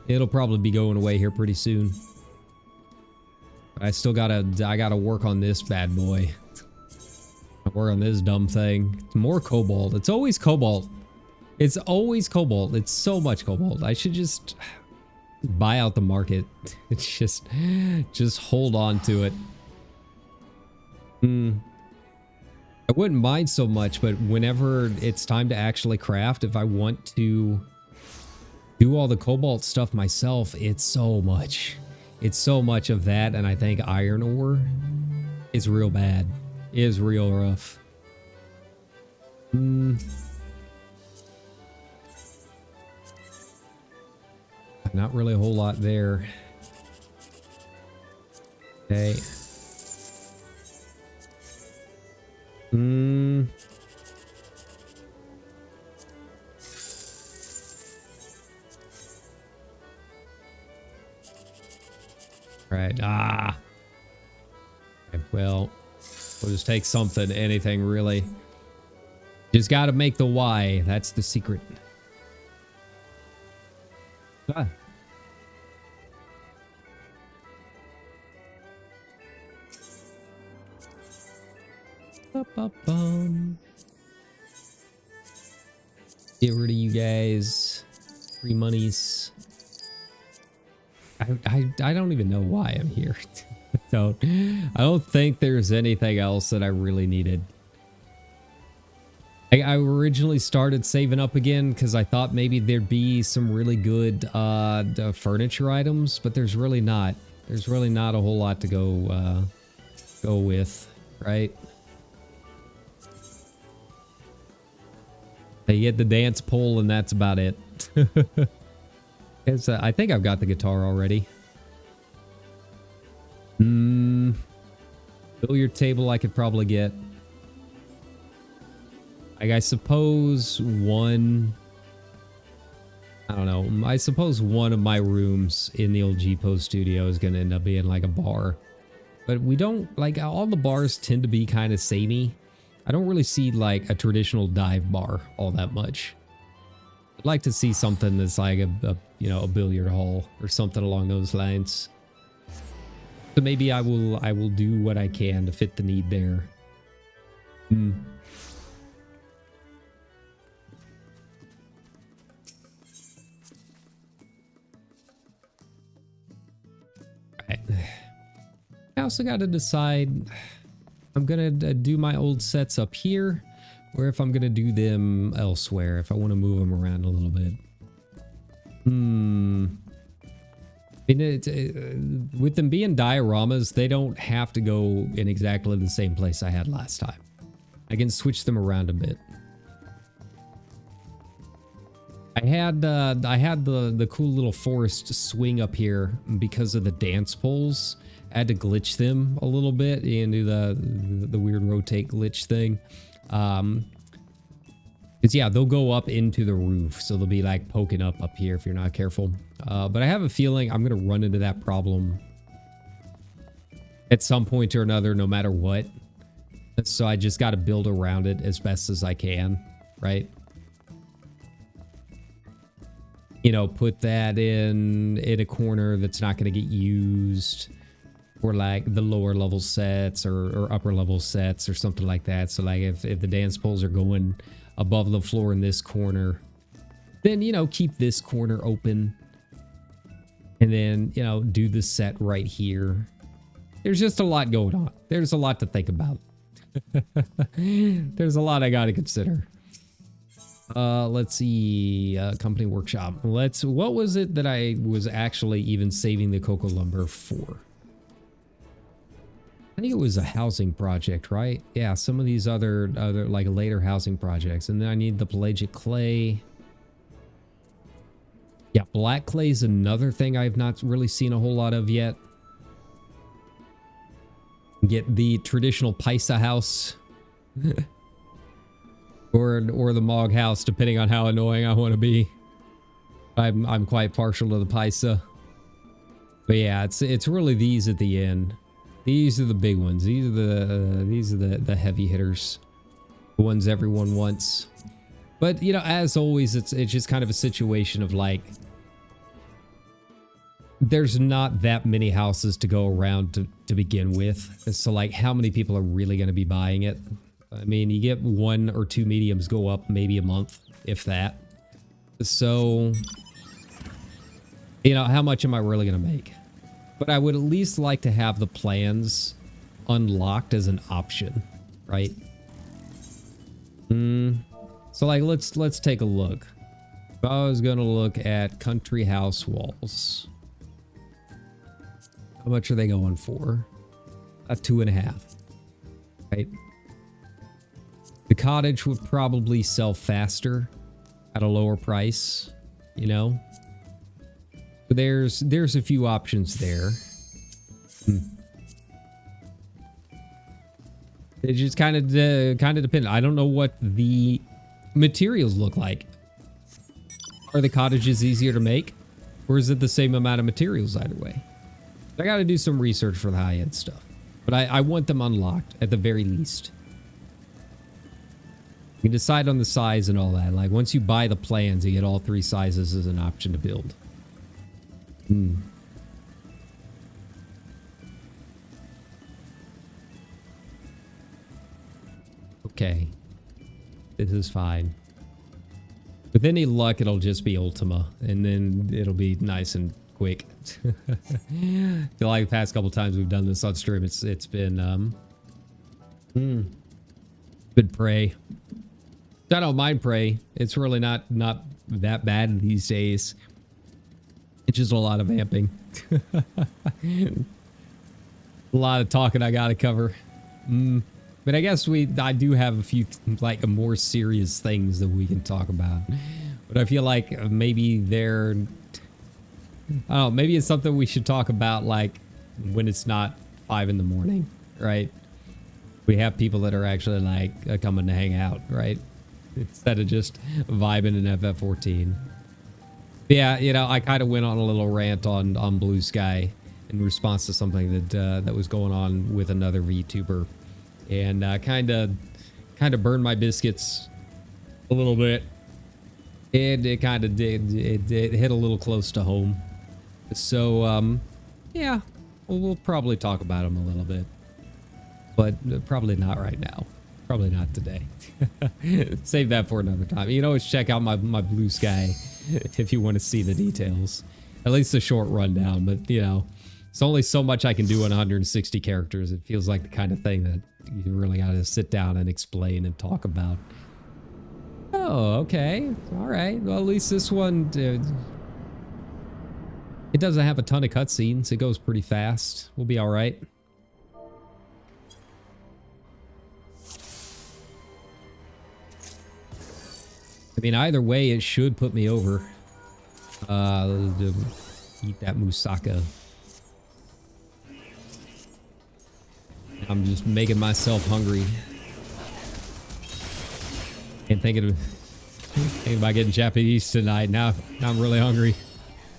it'll probably be going away here pretty soon. I still gotta work on this bad boy. Work on this dumb thing. It's more cobalt. It's always cobalt. It's always cobalt. It's so much cobalt. I should just buy out the market. It's just hold on to it. I wouldn't mind so much, but whenever it's time to actually craft, if I want to do all the cobalt stuff myself, it's so much. It's so much of that, and I think iron ore is real bad. It is real rough. Not really a whole lot there. Okay. Right. Okay, well, we'll just take something, anything really. Just got to make the Y. That's the secret. Ah. Get rid of you guys. Free monies. I don't even know why I'm here. I don't think there's anything else that I really needed. I originally started saving up again because I thought maybe there'd be some really good furniture items, but there's really not. There's really not a whole lot to go with, right? They get the dance pole and that's about it. I think I've got the guitar already. Billiard table I could probably get. Like, I suppose one... I don't know. I suppose one of my rooms in the old G-Pose studio is going to end up being like a bar. But we don't... Like, all the bars tend to be kind of samey. I don't really see, like, a traditional dive bar all that much. I'd like to see something that's like a you know, a billiard hall or something along those lines. So maybe I will do what I can to fit the need there. Right. I also got to decide I'm gonna do my old sets up here, or if I'm gonna do them elsewhere, if I want to move them around a little bit. I mean, with them being dioramas, they don't have to go in exactly the same place I had last time. I can switch them around a bit. I had the cool little forest swing up here because of the dance poles. I had to glitch them a little bit and do the weird rotate glitch thing. Because yeah, they'll go up into the roof, so they'll be like poking up here if you're not careful. But I have a feeling I'm gonna run into that problem at some point or another, no matter what. So I just got to build around it as best as I can, right? You know, put that in a corner that's not going to get used, or like the lower level sets or upper level sets or something like that. So like if the dance poles are going above the floor in this corner, then, you know, keep this corner open and then, you know, do the set right here. There's just a lot going on. There's a lot to think about. There's a lot I got to consider. Let's see, company workshop. What was it that I was actually even saving the cocoa lumber for? I think it was a housing project, right? Yeah, some of these other like later housing projects. And then I need the pelagic clay. Yeah, black clay is another thing I've not really seen a whole lot of yet. Get the traditional paisa house. or the Mog house, depending on how annoying I want to be. I'm quite partial to the paisa. But yeah, it's really these at the end. These are the big ones. These are the heavy hitters. The ones everyone wants. But, you know, as always, it's just kind of a situation of like, there's not that many houses to go around to begin with. So like, how many people are really going to be buying it? I mean, you get 1 or 2 mediums go up maybe a month, if that. So, you know, how much am I really going to make? But I would at least like to have the plans unlocked as an option, right? So like, let's take a look. If I was going to look at country house walls, how much are they going for? 2.5, right? The cottage would probably sell faster at a lower price, you know? But there's a few options there. It just kind of depends. I don't know what the materials look like. Are the cottages easier to make, or is it the same amount of materials either way? I got to do some research for the high-end stuff, but I want them unlocked at the very least. You can decide on the size and all that. Like, once you buy the plans, you get all 3 sizes as an option to build. Okay. This is fine. With any luck, it'll just be Ultima, and then it'll be nice and quick. I feel like the past couple times we've done this on stream, it's been good Prey. I don't mind Prey. It's really not that bad these days. It's just a lot of vamping. A lot of talking I gotta cover. But I guess I do have a few like more serious things that we can talk about. But I feel like maybe I don't know, maybe it's something we should talk about like when it's not 5 in the morning, right? We have people that are actually like coming to hang out, right? Instead of just vibing in FF14. Yeah, you know, I kind of went on a little rant on Blue Sky in response to something that was going on with another VTuber, and kind of burned my biscuits a little bit. And it kind of it hit a little close to home. So yeah, we'll probably talk about him a little bit, but probably not right now. Probably not today. Save that for another time. You can always check out my Blue Sky if you want to see the details. At least a short rundown, but you know, it's only so much I can do in 160 characters. It feels like the kind of thing that you really got to sit down and explain and talk about. Oh, okay. All right. Well, at least this one, it doesn't have a ton of cutscenes. It goes pretty fast. We'll be all right. I mean, either way, it should put me over. Eat that moussaka. I'm just making myself hungry. And thinking about getting Japanese tonight. Now I'm really hungry.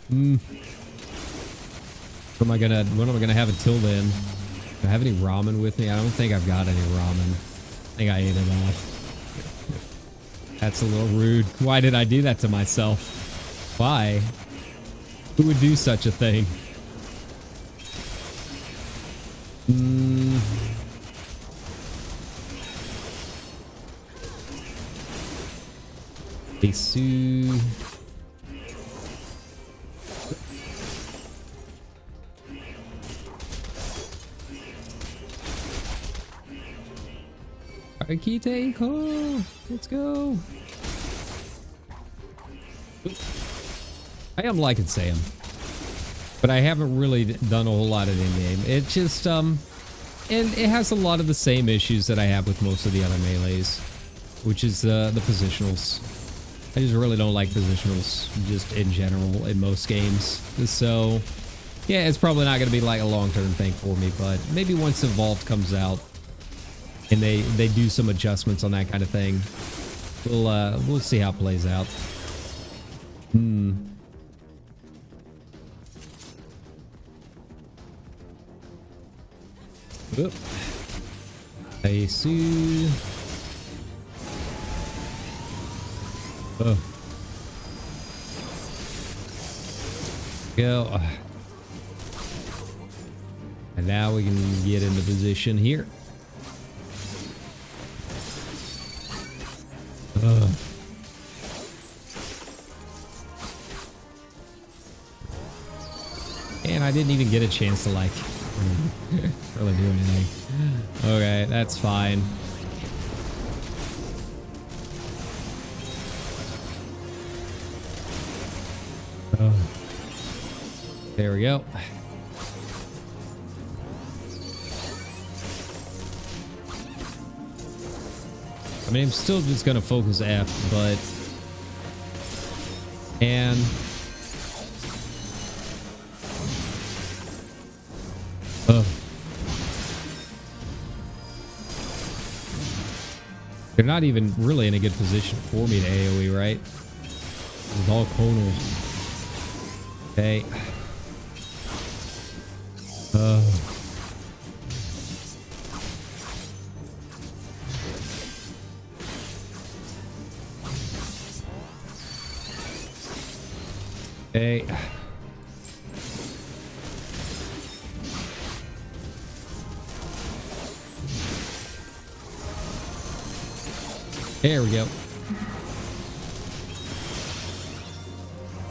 When am I gonna have until then? Do I have any ramen with me? I don't think I've got any ramen. I think I ate it all. That's a little rude. Why did I do that to myself? Why? Who would do such a thing? Sue. Akite, oh, let's go. I am liking Sam, but I haven't really done a whole lot of in-game. It just, and it has a lot of the same issues that I have with most of the other melees, which is the positionals. I just really don't like positionals just in general in most games. So, yeah, it's probably not going to be like a long-term thing for me, but maybe once Evolved comes out and they do some adjustments on that kind of thing, we'll see how it plays out. Oop. I see. Oh. Go. And now we can get into position here. And I didn't even get a chance to like really do anything. Okay, that's fine. There we go. I mean, I'm still just gonna focus F, but and they're not even really in a good position for me to AoE, right? It's all conal. Okay. Okay. There we go.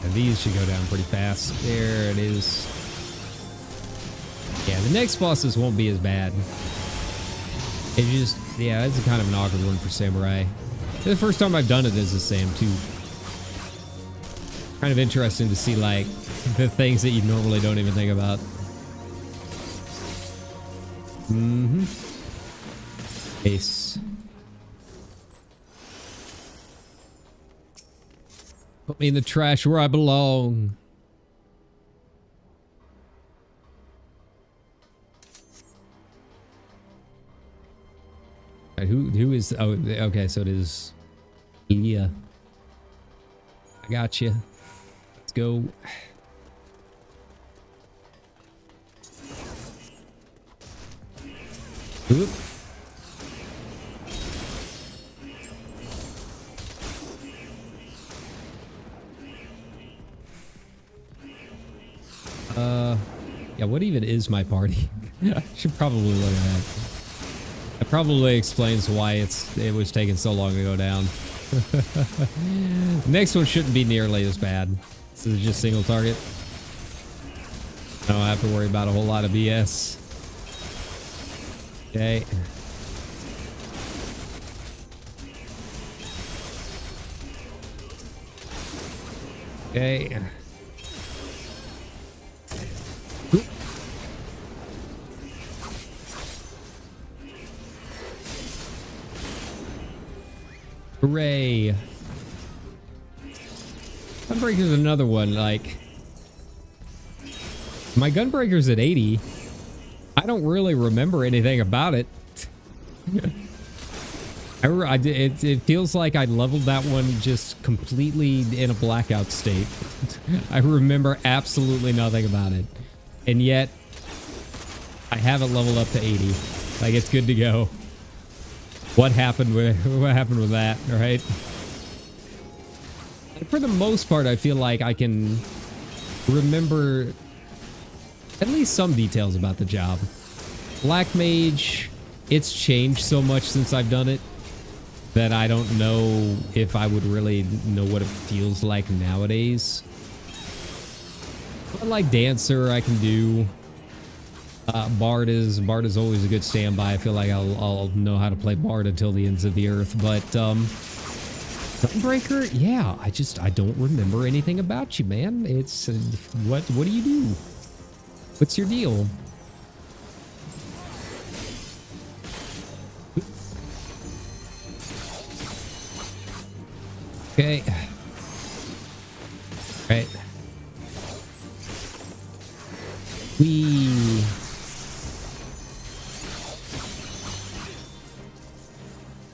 And these should go down pretty fast. There it is. Yeah, the next bosses won't be as bad. It just, yeah, it's kind of an awkward one for Samurai. It's the first time I've done it as a Sam too. Kind of interesting to see like the things that you normally don't even think about. Ace. Put me in the trash where I belong. Right, who is... Oh, okay, so it is... Leah. I got you. Let's go. Oop. Yeah, what even is my party? I should probably look at that. That probably explains why it was taking so long to go down. Next one shouldn't be nearly as bad. This is just single target. I don't have to worry about a whole lot of BS. Okay. Okay. Oop. Hooray. Gunbreaker's another one, like... My Gunbreaker's at 80. I don't really remember anything about it. It feels like I leveled that one just completely in a blackout state. I remember absolutely nothing about it. And yet, I have it leveled up to 80. Like, it's good to go. What happened with that, right? And for the most part, I feel like I can remember at least some details about the job. Black Mage, it's changed so much since I've done it that I don't know if I would really know what it feels like nowadays. But like Dancer, I can do. Bard is always a good standby. I feel like I'll know how to play Bard until the ends of the earth. But Gunbreaker, yeah, I don't remember anything about you, man. It's what do you do? What's your deal? Okay. Right. We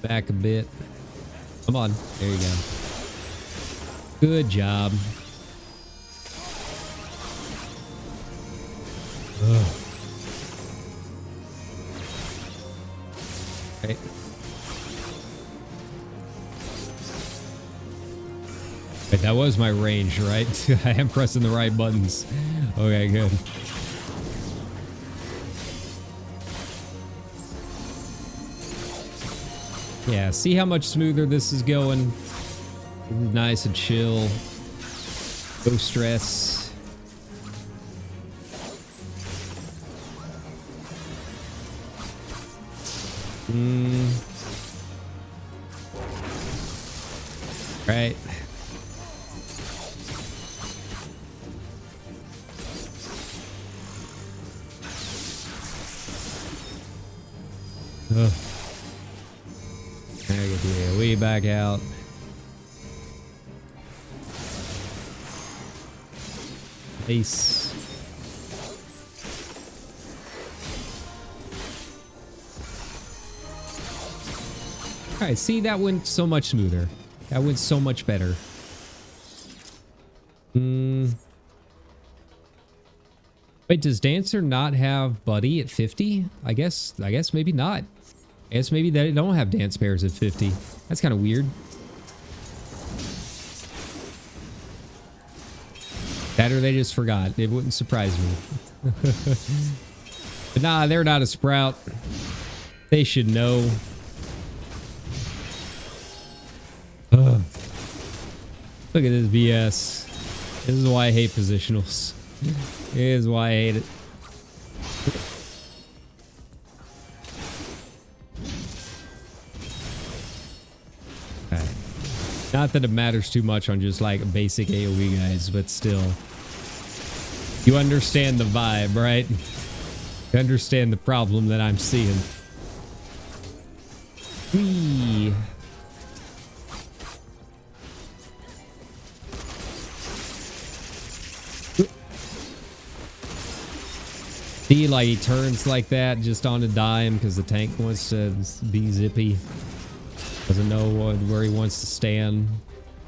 back a bit. Come on. There you go. Good job. Ugh. Right. Wait, that was my range, right? I am pressing the right buttons. Okay, good. Yeah, see how much smoother this is going? Nice and chill. No stress. Right. Ugh. There we get the AoE back out. Nice. Alright, see, that went so much smoother. That went so much better. Wait, does Dancer not have Buddy at 50? I guess maybe not. I guess maybe they don't have dance pairs at 50. That's kind of weird. That or they just forgot. It wouldn't surprise me. But nah, they're not a Sprout. They should know. Ugh. Look at this BS. This is why I hate positionals. This is why I hate it. Okay. Not that it matters too much on just like basic AoE guys, but still. You understand the vibe, right? You understand the problem that I'm seeing. Whee. See, like he turns like that just on a dime because the tank wants to be zippy. Doesn't know where he wants to stand.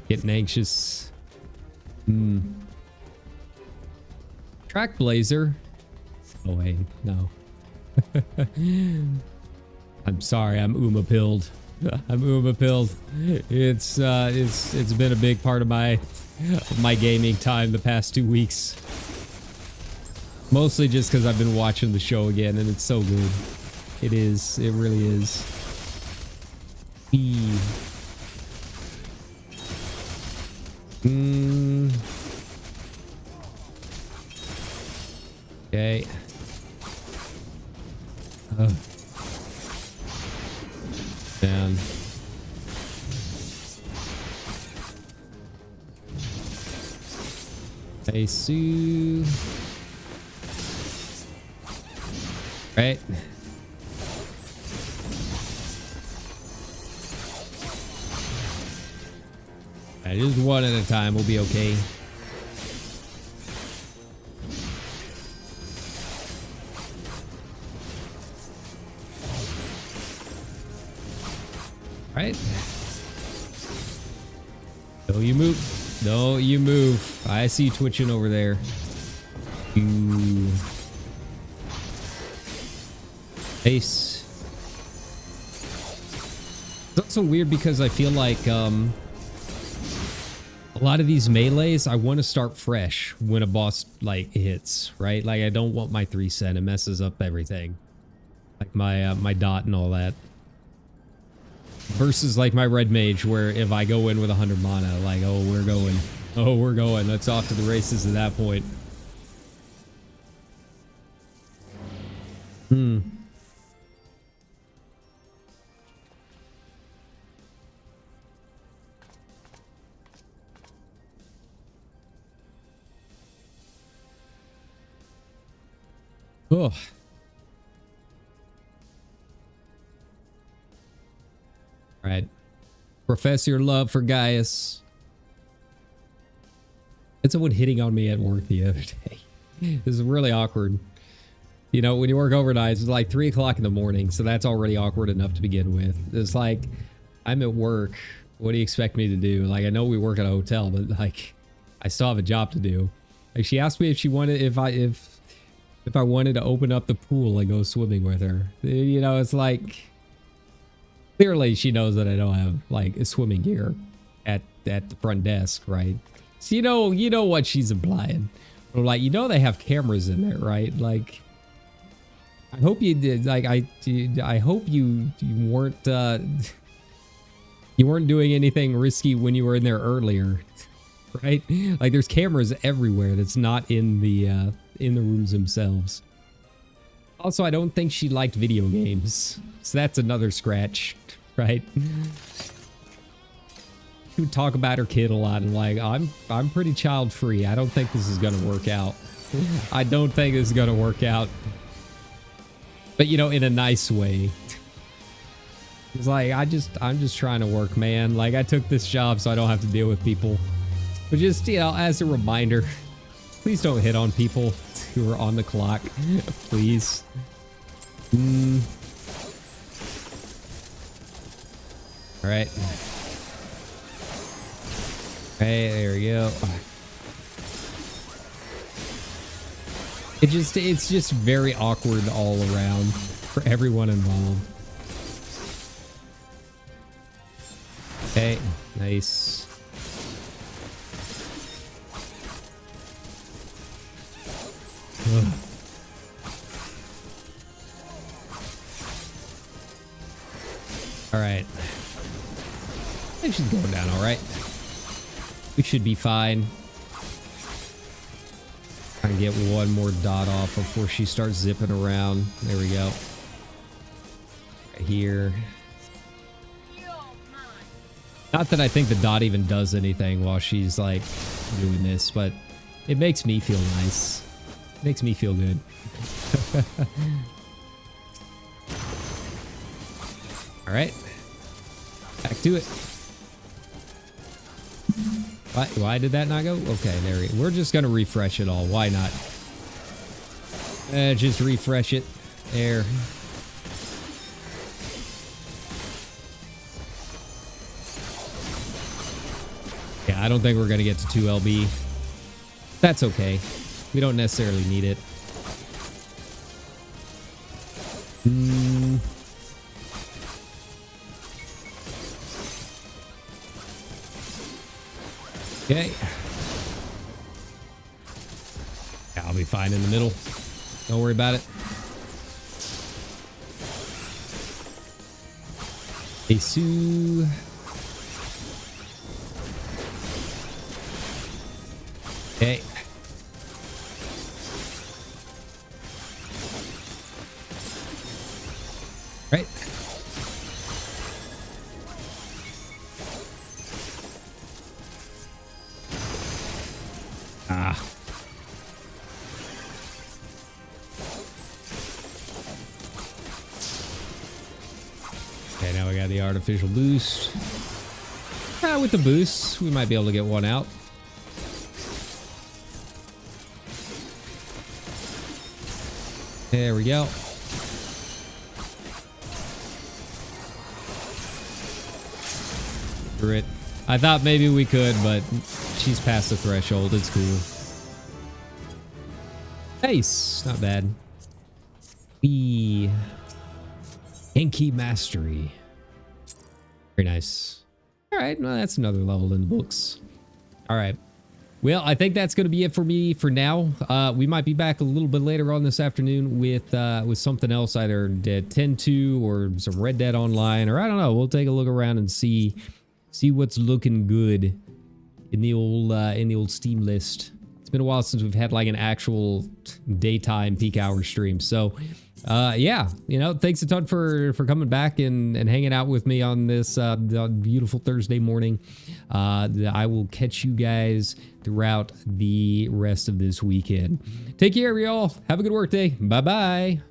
Getting anxious. Track Blazer. Oh wait, no. I'm sorry, I'm Uma-pilled. I'm Uma-pilled. It's been a big part of my gaming time the past 2 weeks. Mostly just because I've been watching the show again and it's so good. It is. It really is. Okay. Down. Hey, Sue. Right. Just one at a time. We'll be okay. Right. No, you move. No, you move. I see you twitching over there. You. Ace. It's also weird because I feel like a lot of these melees I want to start fresh when a boss like hits, right? Like I don't want my 3 cent. It messes up everything. Like my dot and all that. Versus like my red mage where if I go in with 100 mana, like we're going. That's off to the races at that point. Oh. All right. Profess your love for Gaius. It's someone hitting on me at work the other day. This is really awkward. You know, when you work overnight, it's like 3 o'clock in the morning, so that's already awkward enough to begin with. It's like, I'm at work. What do you expect me to do? Like, I know we work at a hotel, but like, I still have a job to do. Like, she asked me if she wanted, if I wanted to open up the pool and go swimming with her. You know, it's like, clearly she knows that I don't have like swimming gear at the front desk, right? So you know what she's implying. Or like, you know they have cameras in there, right? Like, I hope you did. Like, I hope you weren't doing anything risky when you were in there earlier, right? Like, there's cameras everywhere. That's not in the rooms themselves. Also, I don't think she liked video games, so that's another scratch, right? She would talk about her kid a lot and like, I'm pretty child free. I don't think this is gonna work out. I don't think this is gonna work out. But you know, in a nice way. It's like, I'm just trying to work, man. Like, I took this job so I don't have to deal with people. But just, you know, as a reminder, please don't hit on people who are on the clock. Please. All right. Hey, there we go. It's just very awkward all around for everyone involved. Okay, nice. Ugh. All right. I think she's going down all right. We should be fine. Try and get one more dot off before she starts zipping around. There we go. Right here. Not that I think the dot even does anything while she's like doing this, but it makes me feel nice. It makes me feel good. All right. Back to it. Why did that not go? Okay, there we go. We're just going to refresh it all. Why not? Just refresh it. There. Yeah, I don't think we're going to get to 2 LB. That's okay. We don't necessarily need it. Okay. Yeah, I'll be fine in the middle. Don't worry about it. Asu. Okay. Right. Ah. Okay, now we got the artificial boost. With the boost, we might be able to get one out. There we go. Through it. I thought maybe we could, but she's past the threshold. It's cool. Nice. Not bad. Genki Mastery. Very nice. All right. Well, that's another level in the books. All right. Well, I think that's going to be it for me for now. We might be back a little bit later on this afternoon with something else, either Dead 10-2 or some Red Dead Online, or I don't know. We'll take a look around and see what's looking good in the old Steam list. It's been a while since we've had like an actual daytime peak hour stream. So, yeah, you know, thanks a ton for coming back and hanging out with me on this beautiful Thursday morning. I will catch you guys throughout the rest of this weekend. Take care, y'all. Have a good work day. Bye-bye.